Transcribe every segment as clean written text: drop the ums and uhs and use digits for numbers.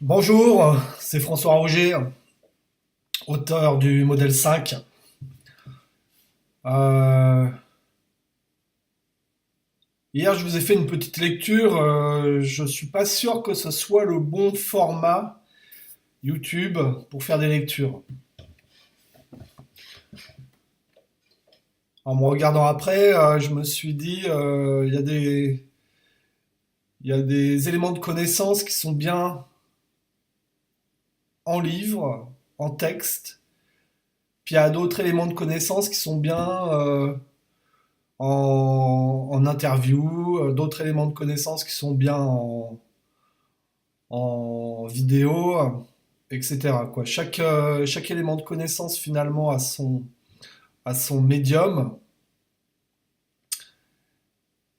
Bonjour, c'est François Roger, auteur du modèle 5. Euh, Hier, je vous ai fait une petite lecture. Je suis pas sûr que ce soit le bon format YouTube pour faire des lectures. En me regardant après, je me suis dit, il y a des éléments de connaissance qui sont bien en livre, en texte, puis il y a d'autres éléments de connaissance qui sont bien en interview, d'autres éléments de connaissances qui sont bien en vidéo, etc., quoi. Chaque élément de connaissance finalement a son médium.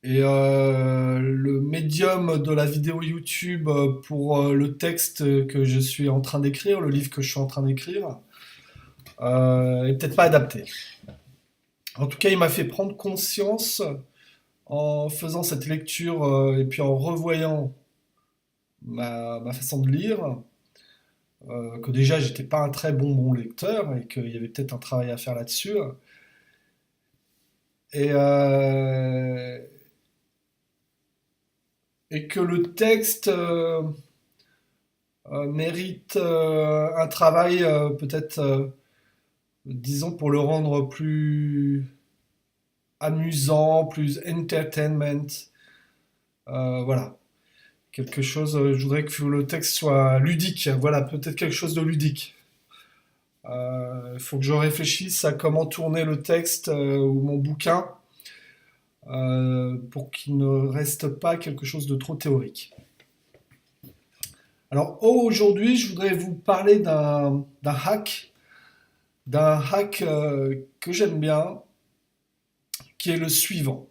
Et le médium de la vidéo YouTube pour le texte que je suis en train d'écrire, le livre que je suis en train d'écrire, est peut-être pas adapté. En tout cas, il m'a fait prendre conscience en faisant cette lecture et puis en revoyant ma façon de lire, que déjà j'étais pas un très bon lecteur et qu'il y avait peut-être un travail à faire là-dessus. Et, euh, et que le texte mérite un travail peut-être, disons, pour le rendre plus amusant, plus entertainment. Voilà. Quelque chose, je voudrais que le texte soit ludique. Voilà, peut-être quelque chose de ludique. Il faut que je réfléchisse à comment tourner le texte ou mon bouquin pour qu'il ne reste pas quelque chose de trop théorique. Alors aujourd'hui, je voudrais vous parler d'un hack que j'aime bien, qui est le suivant.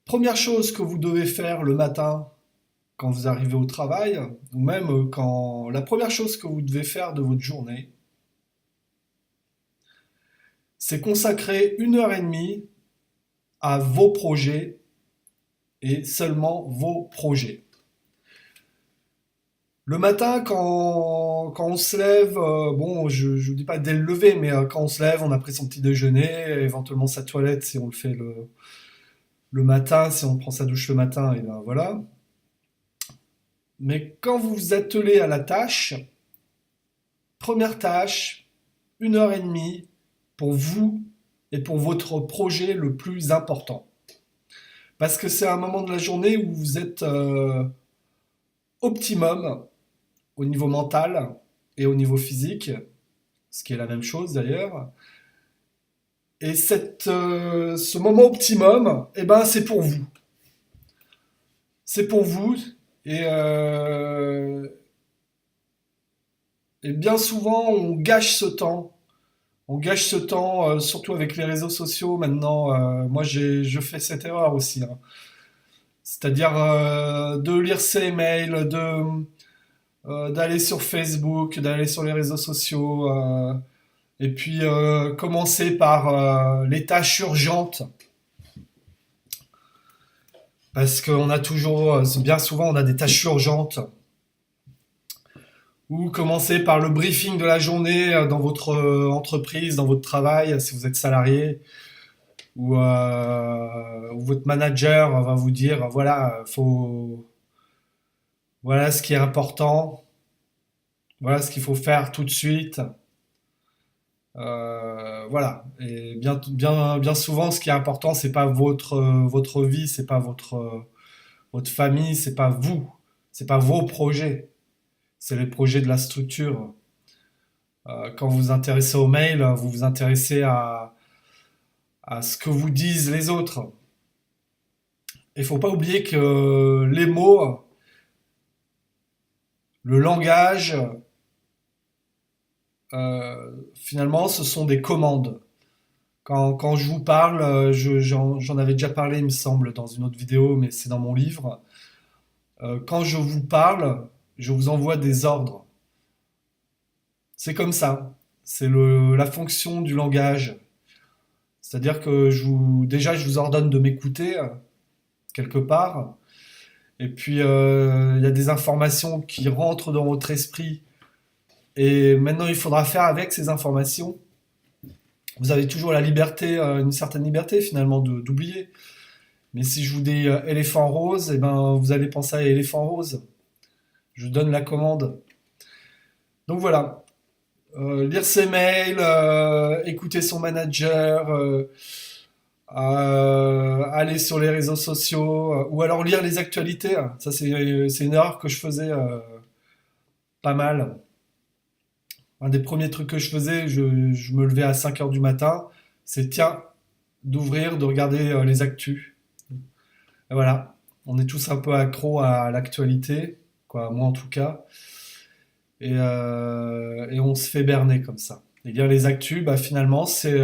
Première chose que vous devez faire le matin quand vous arrivez au travail, ou même quand la première chose que vous devez faire de votre journée, c'est consacrer 1 heure et demie à vos projets et seulement vos projets. Le matin, quand on se lève, bon, je ne vous dis pas dès le lever, mais quand on se lève, on a pris son petit déjeuner, éventuellement sa toilette si on le fait le matin, si on prend sa douche le matin, et ben voilà. Mais quand vous vous attelez à la tâche, première tâche, 1 heure et demie pour vous et pour votre projet le plus important. Parce que c'est un moment de la journée où vous êtes optimum au niveau mental et au niveau physique, ce qui est la même chose d'ailleurs. Et ce moment optimum, eh ben, c'est pour vous. C'est pour vous. Et, euh, et bien souvent, on gâche ce temps. On gâche ce temps, surtout avec les réseaux sociaux maintenant. Moi, je fais cette erreur aussi, hein. C'est-à-dire de lire ses mails, d'aller sur Facebook, d'aller sur les réseaux sociaux, et puis commencer par les tâches urgentes. Parce qu'on a toujours, bien souvent, on a des tâches urgentes. Ou commencer par le briefing de la journée dans votre entreprise, dans votre travail, si vous êtes salarié, ou votre manager va vous dire, voilà, voilà ce qui est important, voilà ce qu'il faut faire tout de suite. Voilà. Et bien souvent, ce qui est important, c'est pas votre vie, c'est pas votre famille, c'est pas vous, c'est pas vos projets, c'est les projets de la structure. Quand vous vous intéressez aux mails, vous vous intéressez à ce que vous disent les autres. Il faut pas oublier que les mots, le langage, finalement, ce sont des commandes. Quand je vous parle, j'en avais déjà parlé, il me semble, dans une autre vidéo, mais c'est dans mon livre. Quand je vous parle, je vous envoie des ordres. C'est comme ça. C'est la fonction du langage. C'est-à-dire que déjà, je vous ordonne de m'écouter quelque part. Et puis, il y a des informations qui rentrent dans votre esprit. Et maintenant, il faudra faire avec ces informations. Vous avez toujours la liberté, une certaine liberté finalement d'oublier. Mais si je vous dis éléphant rose, eh ben, vous allez penser à éléphant rose. Je donne la commande. Donc voilà. Lire ses mails, écouter son manager, aller sur les réseaux sociaux, ou alors lire les actualités. Ça, c'est une erreur que je faisais pas mal. Un des premiers trucs que je faisais, je me levais à 5 heures du matin, c'est tiens, d'ouvrir, de regarder les actus. Et voilà, on est tous un peu accros à l'actualité, quoi, moi en tout cas, et on se fait berner comme ça. Et lire les actus, bah, finalement, c'est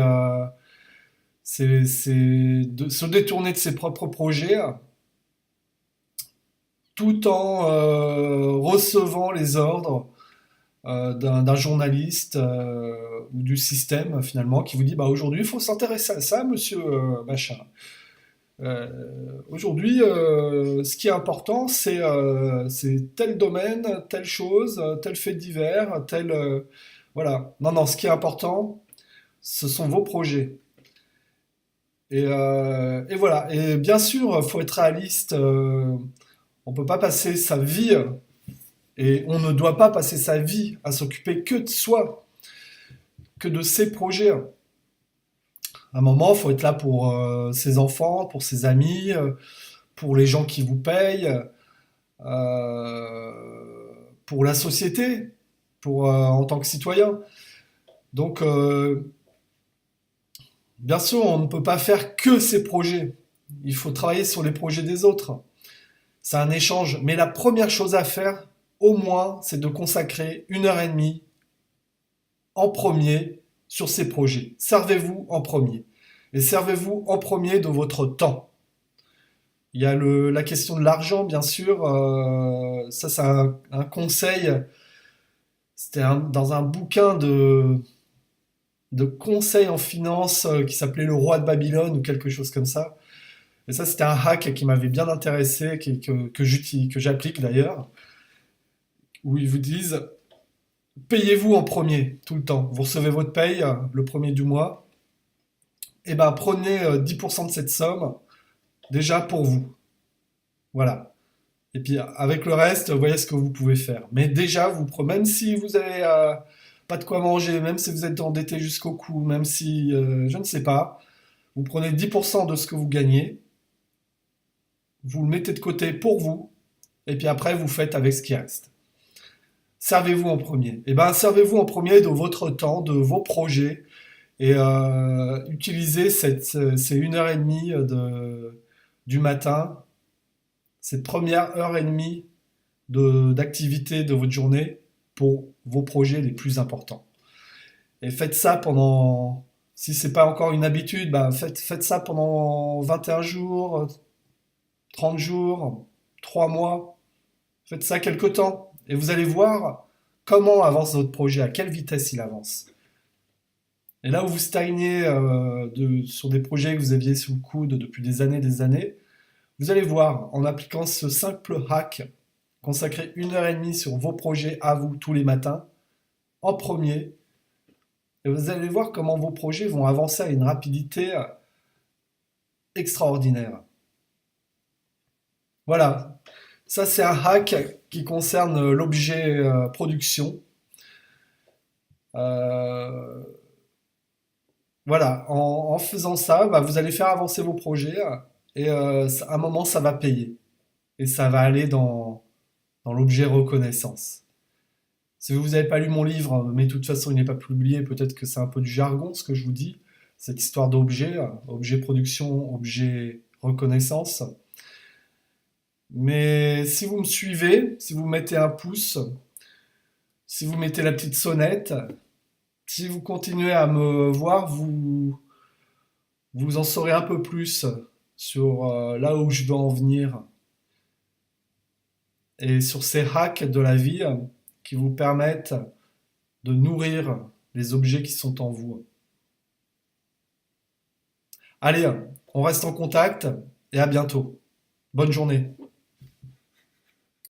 de se détourner de ses propres projets tout en recevant les ordres d'un journaliste ou du système finalement qui vous dit bah aujourd'hui il faut s'intéresser à ça monsieur machin. Aujourd'hui ce qui est important c'est tel domaine, telle chose, tel fait divers, tel voilà. Non non, ce qui est important ce sont vos projets. Et voilà. Et bien sûr, il faut être réaliste. On peut pas passer sa vie et on ne doit pas passer sa vie à s'occuper que de soi, que de ses projets. À un moment, il faut être là pour ses enfants, pour ses amis, pour les gens qui vous payent, euh, pour la société, pour en tant que citoyen. Donc, bien sûr, on ne peut pas faire que ses projets. Il faut travailler sur les projets des autres. C'est un échange. Mais la première chose à faire, au moins, c'est de consacrer 1 heure et demie en premier sur ces projets. Servez-vous en premier. Et servez-vous en premier de votre temps. Il y a la question de l'argent, bien sûr. Ça, c'est un conseil. C'était dans un bouquin de conseils en finance qui s'appelait Le Roi de Babylone ou quelque chose comme ça. Et ça, c'était un hack qui m'avait bien intéressé, que j'applique d'ailleurs, où ils vous disent payez-vous en premier, tout le temps. Vous recevez votre paye le premier du mois, et ben prenez 10% de cette somme déjà pour vous. Voilà. Et puis avec le reste, voyez ce que vous pouvez faire. Mais déjà, même si vous avez pas de quoi manger, même si vous êtes endetté jusqu'au cou, même si je ne sais pas, vous prenez 10% de ce que vous gagnez, vous le mettez de côté pour vous, et puis après vous faites avec ce qui reste. Servez-vous en premier. Et ben servez-vous en premier de votre temps, de vos projets, et utilisez ces 1 heure et demie du matin, cette première heure et demie d'activité de votre journée pour vos projets les plus importants. Et faites ça pendant, si c'est pas encore une habitude, bah faites ça pendant 21 jours, 30 jours, 3 mois. Faites ça quelque temps. Et vous allez voir comment avance votre projet, à quelle vitesse il avance. Et là où vous stagnez sur des projets que vous aviez sous le coude depuis des années, vous allez voir, en appliquant ce simple hack, consacrer 1 heure et demie sur vos projets à vous tous les matins, en premier, et vous allez voir comment vos projets vont avancer à une rapidité extraordinaire. Voilà, ça c'est un hack qui concerne l'objet production. Euh, voilà, en faisant ça, bah, vous allez faire avancer vos projets et à un moment ça va payer et ça va aller dans l'objet reconnaissance. Si vous n'avez pas lu mon livre, mais de toute façon il n'est pas publié, peut-être que c'est un peu du jargon ce que je vous dis, cette histoire d'objet, objet production, objet reconnaissance. Mais si vous me suivez, si vous mettez un pouce, si vous mettez la petite sonnette, si vous continuez à me voir, vous en saurez un peu plus sur là où je veux en venir et sur ces hacks de la vie qui vous permettent de nourrir les objets qui sont en vous. Allez, on reste en contact et à bientôt. Bonne journée.